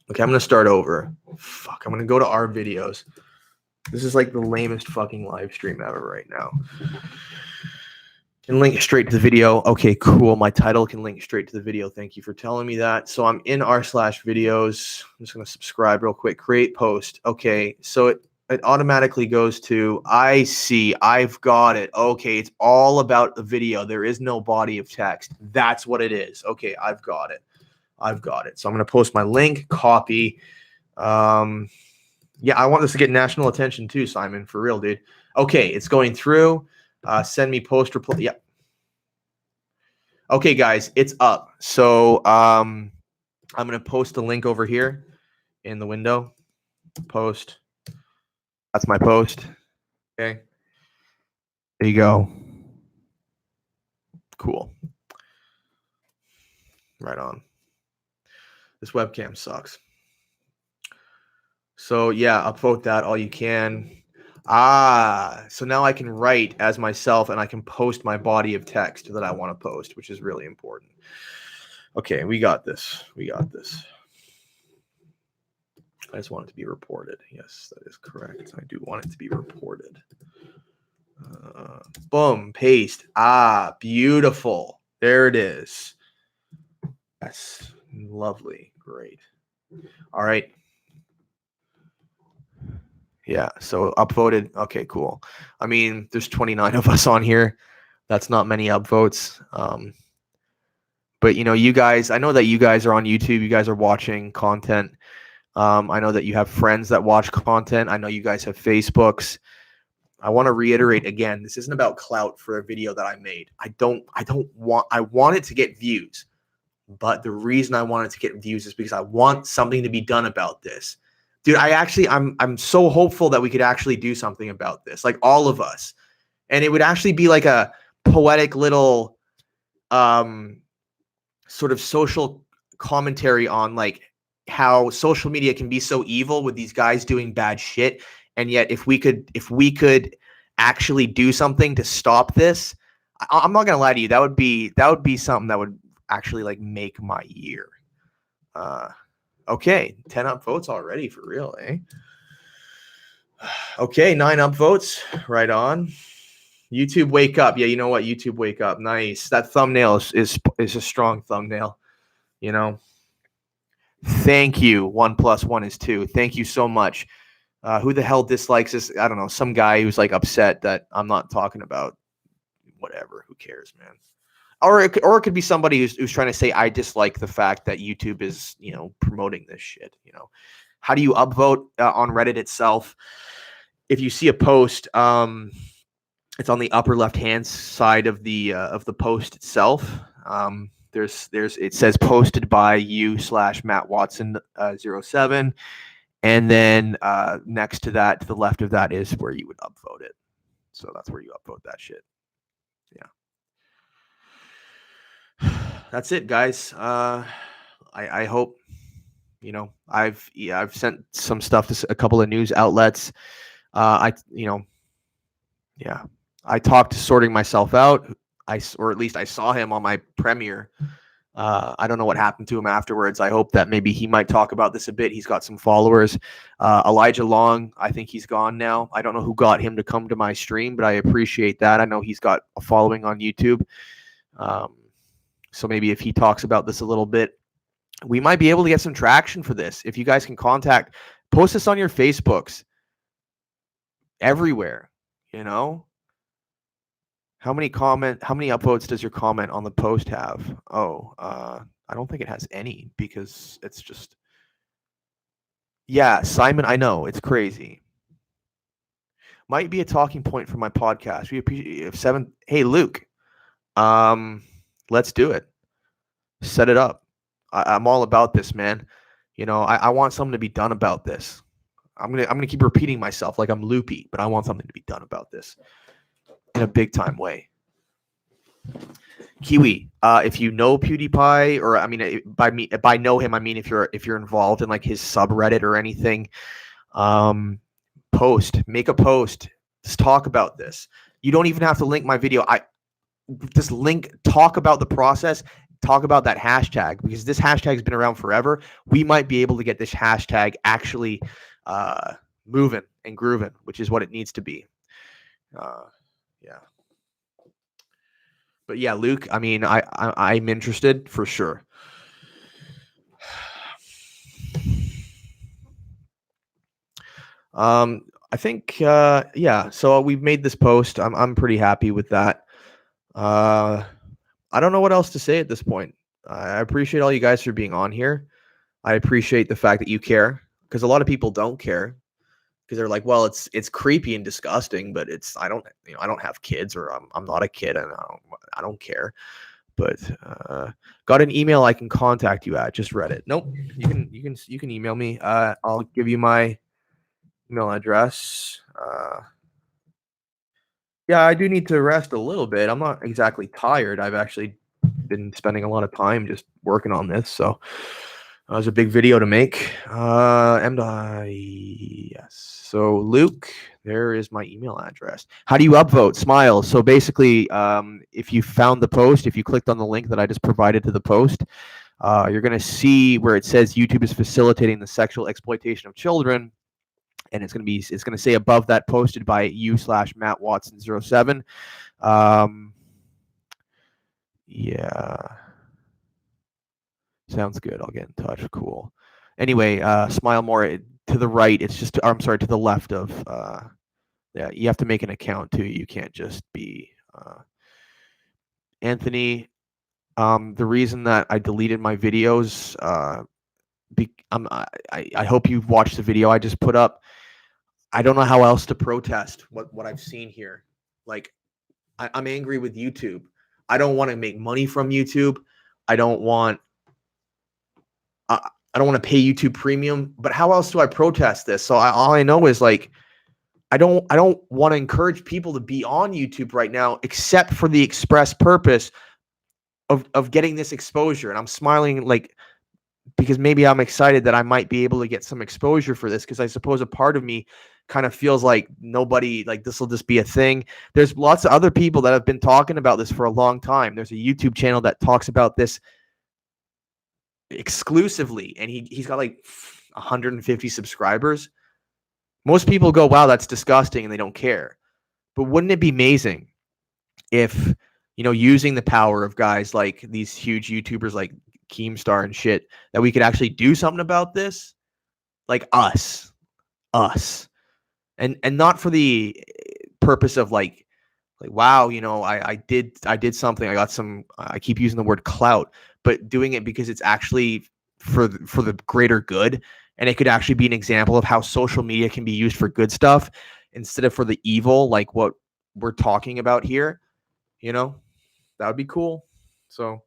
Okay, I'm going to start over. Fuck, I'm going to go to our videos. This is like the lamest fucking live stream ever right now. Can link straight to the video. Okay, cool. My title can link straight to the video. Thank you for telling me that. So I'm in r/videos. I'm just going to subscribe real quick. Create post. Okay, so it automatically goes to, I see, I've got it. Okay, it's all about the video. There is no body of text. That's what it is. Okay, I've got it. So I'm going to post my link, copy. Yeah, I want this to get national attention too, Simon, for real, dude. Okay, it's going through. Send me post reply. Yeah. Okay, guys, it's up. So I'm going to post a link over here in the window. Post. That's my post. Okay. There you go. Cool. Right on. This webcam sucks. So yeah, upvote that all you can. So now I can write as myself and I can post my body of text that I want to post, which is really important. Okay, we got this. I just want it to be reported. Yes, that is correct. I do want it to be reported. Boom, paste. Beautiful. There it is. That's lovely. Great. All right. Yeah, so upvoted. Okay, cool. I mean, there's 29 of us on here. That's not many upvotes. But you guys, I know that you guys are on YouTube. You guys are watching content. I know that you have friends that watch content. I know you guys have Facebooks. I want to reiterate again, this isn't about clout for a video that I made. I want it to get views. But the reason I want it to get views is because I want something to be done about this. Dude, I'm so hopeful that we could actually do something about this, like all of us. And it would actually be like a poetic little sort of social commentary on like how social media can be so evil with these guys doing bad shit. And yet if we could actually do something to stop this, I'm not going to lie to you, that would be something that would actually like make my year. Okay, 10 upvotes already, for real, eh? Okay, 9 upvotes, right on. YouTube, wake up. Yeah, you know what? YouTube, wake up. Nice. That thumbnail is a strong thumbnail. Thank you. 1 + 1 is 2. Thank you so much. Who the hell dislikes this? I don't know. Some guy who's like upset that I'm not talking about whatever. Who cares, man? Or it could be somebody who's trying to say I dislike the fact that YouTube is, promoting this shit. How do you upvote on Reddit itself? If you see a post, it's on the upper left-hand side of the post itself. It says posted by you /Matt Watson 07, and then next to that, to the left of that, is where you would upvote it. So that's where you upvote that shit. Yeah. That's it, guys. I hope, I've sent some stuff to a couple of news outlets. I talked to Sorting Myself Out. Or at least I saw him on my premiere. I don't know what happened to him afterwards. I hope that maybe he might talk about this a bit. He's got some followers. Elijah Long, I think he's gone now. I don't know who got him to come to my stream, but I appreciate that. I know he's got a following on YouTube. So maybe if he talks about this a little bit, we might be able to get some traction for this. If you guys can post this on your Facebooks everywhere, you know? How many upvotes does your comment on the post have? Oh, I don't think it has any because it's just, yeah, Simon, I know, it's crazy. Might be a talking point for my podcast. We appreciate Hey, Luke, let's do it. Set it up. I'm all about this, man. You know, I want something to be done about this. I'm gonna keep repeating myself like I'm loopy, but I want something to be done about this in a big time way. Kiwi, if you know PewDiePie, or I mean, by know him, I mean if you're involved in like his subreddit or anything, make a post, just talk about this. You don't even have to link my video. Talk about the process, talk about that hashtag, because this hashtag has been around forever. We might be able to get this hashtag actually moving and grooving, which is what it needs to be. Yeah. But yeah, Luke, I mean, I'm interested for sure. I think, yeah, so we've made this post. I'm pretty happy with that. I don't know what else to say at this point. I appreciate all you guys for being on here. I appreciate the fact that you care, because a lot of people don't care, because they're like, well, it's creepy and disgusting, but I don't have kids, or I'm not a kid, and I don't care. But got an email I can contact you at. Just read it. Nope. You can email me. I'll give you my email address. Yeah, I do need to rest a little bit. I'm not exactly tired. I've actually been spending a lot of time just working on this, so it was a big video to make. Yes. So Luke, there is my email address. How do you upvote? Smile. So basically, if you found the post, if you clicked on the link that I just provided to the post, you're going to see where it says YouTube is facilitating the sexual exploitation of children. And it's going to say above that, posted by you/Matt Watson 07. Yeah. Sounds good. I'll get in touch. Cool. Anyway, smile more to the right. It's just, I'm sorry, to the left of, yeah, you have to make an account too. You can't just be, Anthony. The reason that I deleted my videos, I hope you've watched the video I just put up. I don't know how else to protest what I've seen here. Like, I'm angry with YouTube. I don't want to make money from YouTube. I don't want to pay YouTube Premium, but how else do I protest this? So all I know is, like, I don't want to encourage people to be on YouTube right now, except for the express purpose of getting this exposure. And I'm smiling, like, because maybe I'm excited that I might be able to get some exposure for this, because I suppose a part of me kind of feels like nobody, like, this will just be a thing. There's lots of other people that have been talking about this for a long time. There's a YouTube channel that talks about this exclusively, and he's got like 150 subscribers. Most people go, wow, that's disgusting, and they don't care. But wouldn't it be amazing if, using the power of guys like these huge YouTubers like Keemstar and shit, that we could actually do something about this? Like us, and not for the purpose of like, wow, I did something, I got some, I keep using the word clout, but doing it because it's actually for the greater good, and it could actually be an example of how social media can be used for good stuff instead of for the evil, like what we're talking about here. That would be cool. So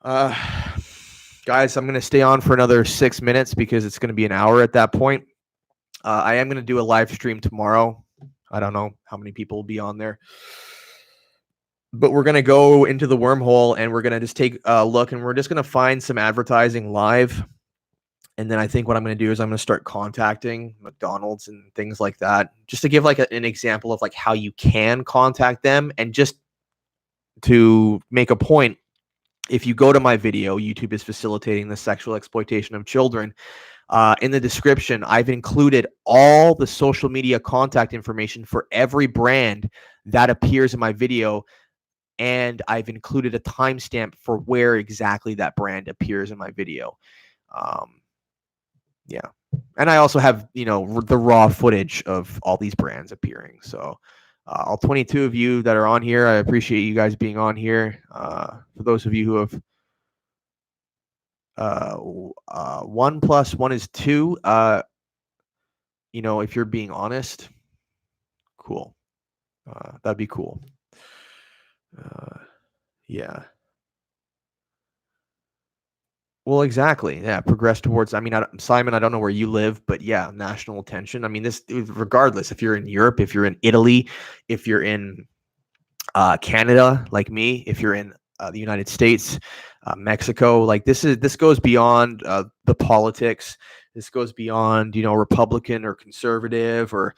guys, I'm going to stay on for another 6 minutes because it's going to be an hour at that point. I am going to do a live stream tomorrow. I don't know how many people will be on there, but we're going to go into the wormhole and we're going to just take a look, and we're just going to find some advertising live. And then I think what I'm going to do is I'm going to start contacting McDonald's and things like that, just to give like an example of like how you can contact them, and just to make a point if you go to my video, YouTube is facilitating the sexual exploitation of children. In the description, I've included all the social media contact information for every brand that appears in my video, and I've included a timestamp for where exactly that brand appears in my video. Yeah. And I also have, the raw footage of all these brands appearing. So all 22 of you that are on here, I appreciate you guys being on here. For those of you who have 1 + 1 is 2, if you're being honest, cool. That'd be cool. Yeah. Well, exactly. Yeah, progress towards. I mean, Simon, I don't know where you live, but yeah, national attention. I mean, this regardless if you're in Europe, if you're in Italy, if you're in Canada, like me, if you're in the United States, Mexico, like this goes beyond the politics. This goes beyond, Republican or conservative, or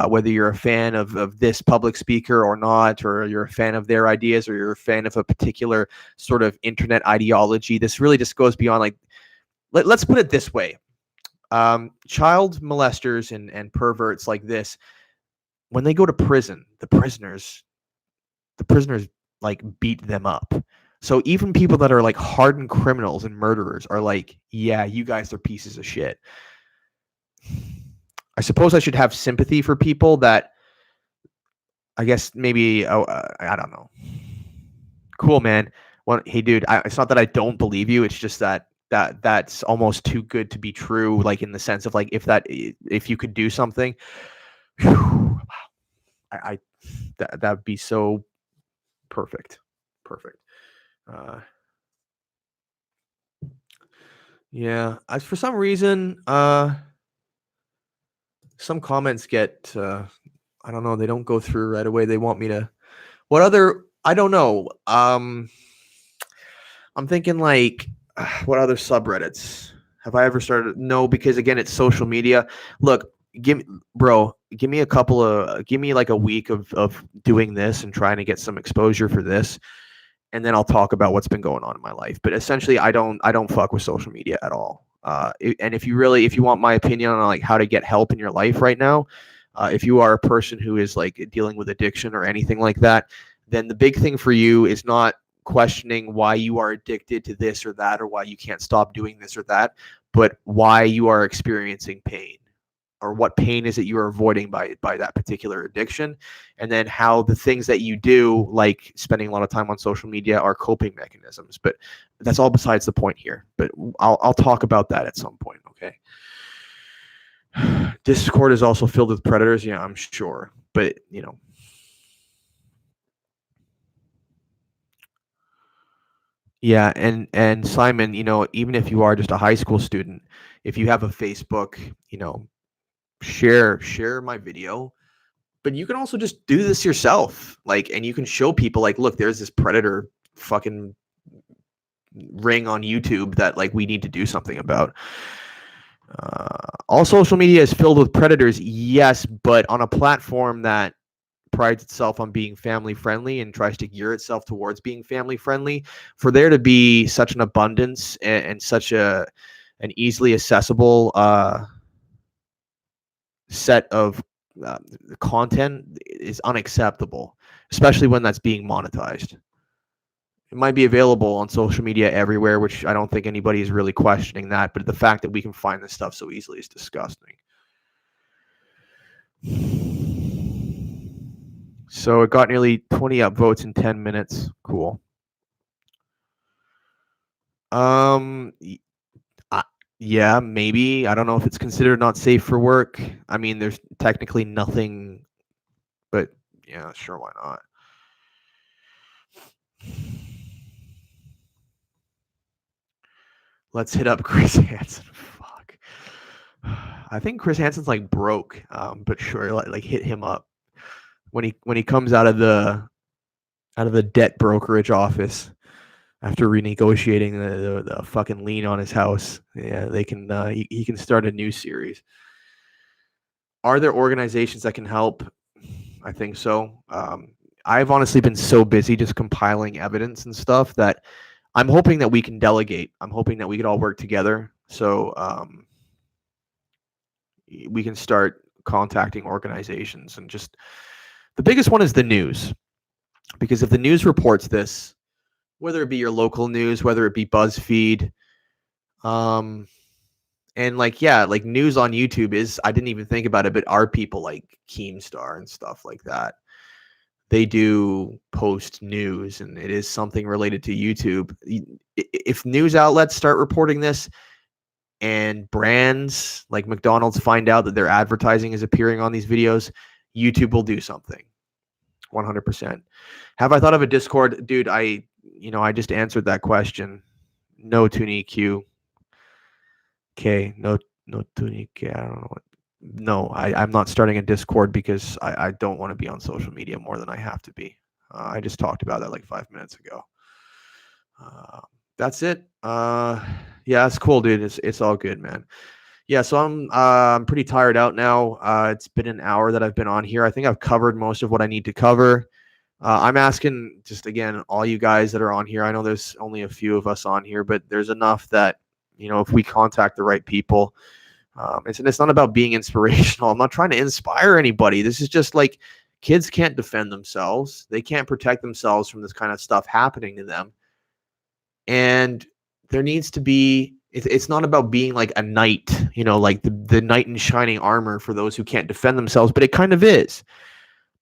whether you're a fan of this public speaker or not, or you're a fan of their ideas, or you're a fan of a particular sort of internet ideology. This really just goes beyond, like, let's put it this way. Child molesters and perverts like this, when they go to prison, the prisoners like beat them up. So even people that are like hardened criminals and murderers are like, yeah, you guys are pieces of shit. I suppose I should have sympathy for people that, I guess maybe, I don't know. Cool, man. Well, hey, dude, it's not that I don't believe you. It's just that's almost too good to be true. Like, in the sense of, like, if you could do something, whew, that would be so perfect. Yeah, for some reason, some comments get, I don't know, they don't go through right away. They want me to, I don't know. I'm thinking, like, what other subreddits have I ever started? No, because again, it's social media. Look, give me like a week of doing this and trying to get some exposure for this, and then I'll talk about what's been going on in my life. But essentially, I don't fuck with social media at all. And if you want my opinion on, like, how to get help in your life right now, if you are a person who is, like, dealing with addiction or anything like that, then the big thing for you is not questioning why you are addicted to this or that, or why you can't stop doing this or that, but why you are experiencing pain, or what pain is it you are avoiding by that particular addiction, and then how the things that you do, like spending a lot of time on social media, are coping mechanisms. But that's all besides the point here. But I'll talk about that at some point. Okay. Discord is also filled with predators. Yeah, I'm sure. But, yeah, and Simon, even if you are just a high school student, if you have a Facebook, share my video. But you can also just do this yourself, like, and you can show people, like, look, there's this predator fucking ring on YouTube that, like, we need to do something about. All social media is filled with predators, yes, but on a platform that prides itself on being family friendly and tries to gear itself towards being family friendly, for there to be such an abundance and such an easily accessible set of content is unacceptable, especially when that's being monetized. It might be available on social media everywhere, which I don't think anybody is really questioning that, but the fact that we can find this stuff so easily is disgusting. So it got nearly 20 upvotes in 10 minutes. Cool. Yeah, maybe. I don't know if it's considered not safe for work. I mean, there's technically nothing, but yeah, sure, why not? Let's hit up Chris Hansen. Fuck. I think Chris Hansen's, like, broke, but sure, like hit him up when he comes out of the debt brokerage office after renegotiating the fucking lien on his house. Yeah, they can he can start a new series. Are there organizations that can help? I think so. I've honestly been so busy just compiling evidence and stuff that I'm hoping that we can delegate. I'm hoping that we could all work together. So we can start contacting organizations, and just the biggest one is the news. Because if the news reports this, whether it be your local news, whether it be BuzzFeed, and like, yeah, like news on YouTube is, I didn't even think about it, but are people like Keemstar and stuff like that. They do post news, and it is something related to YouTube. If news outlets start reporting this, and brands like McDonald's find out that their advertising is appearing on these videos, YouTube will do something. 100%. Have I thought of a Discord? Dude, I just answered that question. No Tuni Q. K. No Tuni K. I don't know what. No, I'm not starting a Discord because I don't want to be on social media more than I have to be. I just talked about that like 5 minutes ago. That's it. Yeah, that's cool, dude. It's all good, man. Yeah, so I'm pretty tired out now. It's been an hour that I've been on here. I think I've covered most of what I need to cover. I'm asking just again, all you guys that are on here. I know there's only a few of us on here, but there's enough that if we contact the right people, it's not about being inspirational. I'm not trying to inspire anybody. This is just like kids can't defend themselves. They can't protect themselves from this kind of stuff happening to them. And there needs to be, it's not about being like a knight, like the knight in shining armor for those who can't defend themselves, but it kind of is.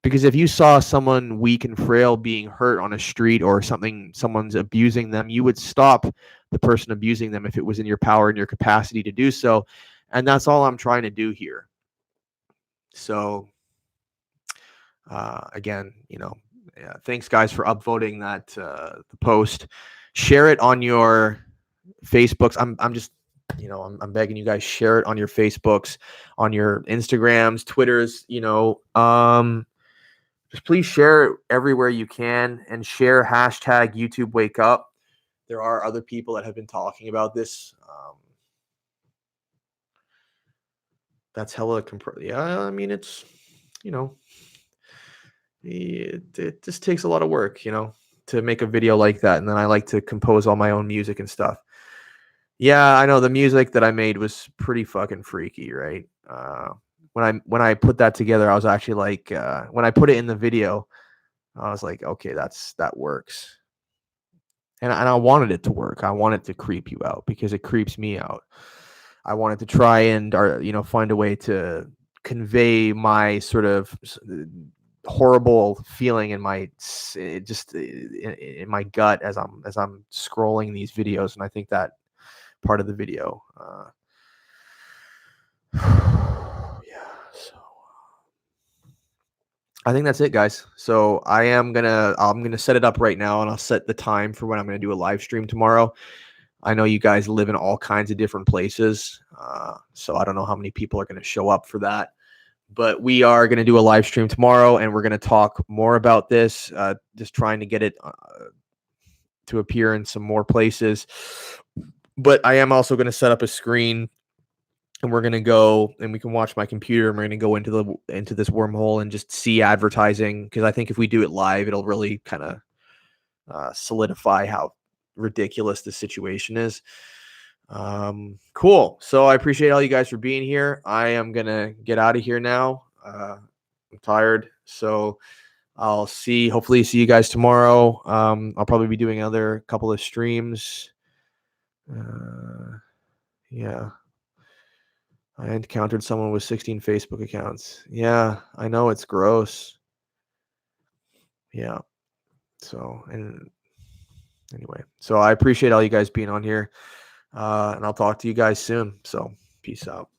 Because if you saw someone weak and frail being hurt on a street or someone's abusing them, you would stop the person abusing them if it was in your power and your capacity to do so. And that's all I'm trying to do here. So, again, thanks guys for upvoting that the post. Share it on your Facebooks. I'm just, I'm begging you guys, share it on your Facebooks, on your Instagrams, Twitters. Just please share it everywhere you can, and share hashtag YouTube Wake Up. There are other people that have been talking about this. That's hella yeah, I mean, it's, it just takes a lot of work, to make a video like that. And then I like to compose all my own music and stuff. Yeah, I know the music that I made was pretty fucking freaky, right? When I put that together, I was actually like, when I put it in the video, I was like, okay, that works. And I wanted it to work. I wanted to creep you out because it creeps me out. I wanted to try and find a way to convey my sort of horrible feeling in my in my gut as I'm scrolling these videos, and I think that part of the video, yeah. So I think that's it, guys. So I'm gonna set it up right now, and I'll set the time for when I'm gonna do a live stream tomorrow. I know you guys live in all kinds of different places, so I don't know how many people are going to show up for that. But we are going to do a live stream tomorrow, and we're going to talk more about this, just trying to get it to appear in some more places. But I am also going to set up a screen, and we're going to go, and we can watch my computer, and we're going to go into this wormhole and just see advertising, because I think if we do it live, it'll really kind of solidify how ridiculous the situation is. Cool. So I appreciate all you guys for being here. I am gonna get out of here now. I'm tired, so hopefully see you guys tomorrow. I'll probably be doing another couple of streams. Yeah, I encountered someone with 16 Facebook accounts. Yeah, I know, it's gross. Yeah. So, and anyway, so I appreciate all you guys being on here, and I'll talk to you guys soon. So peace out.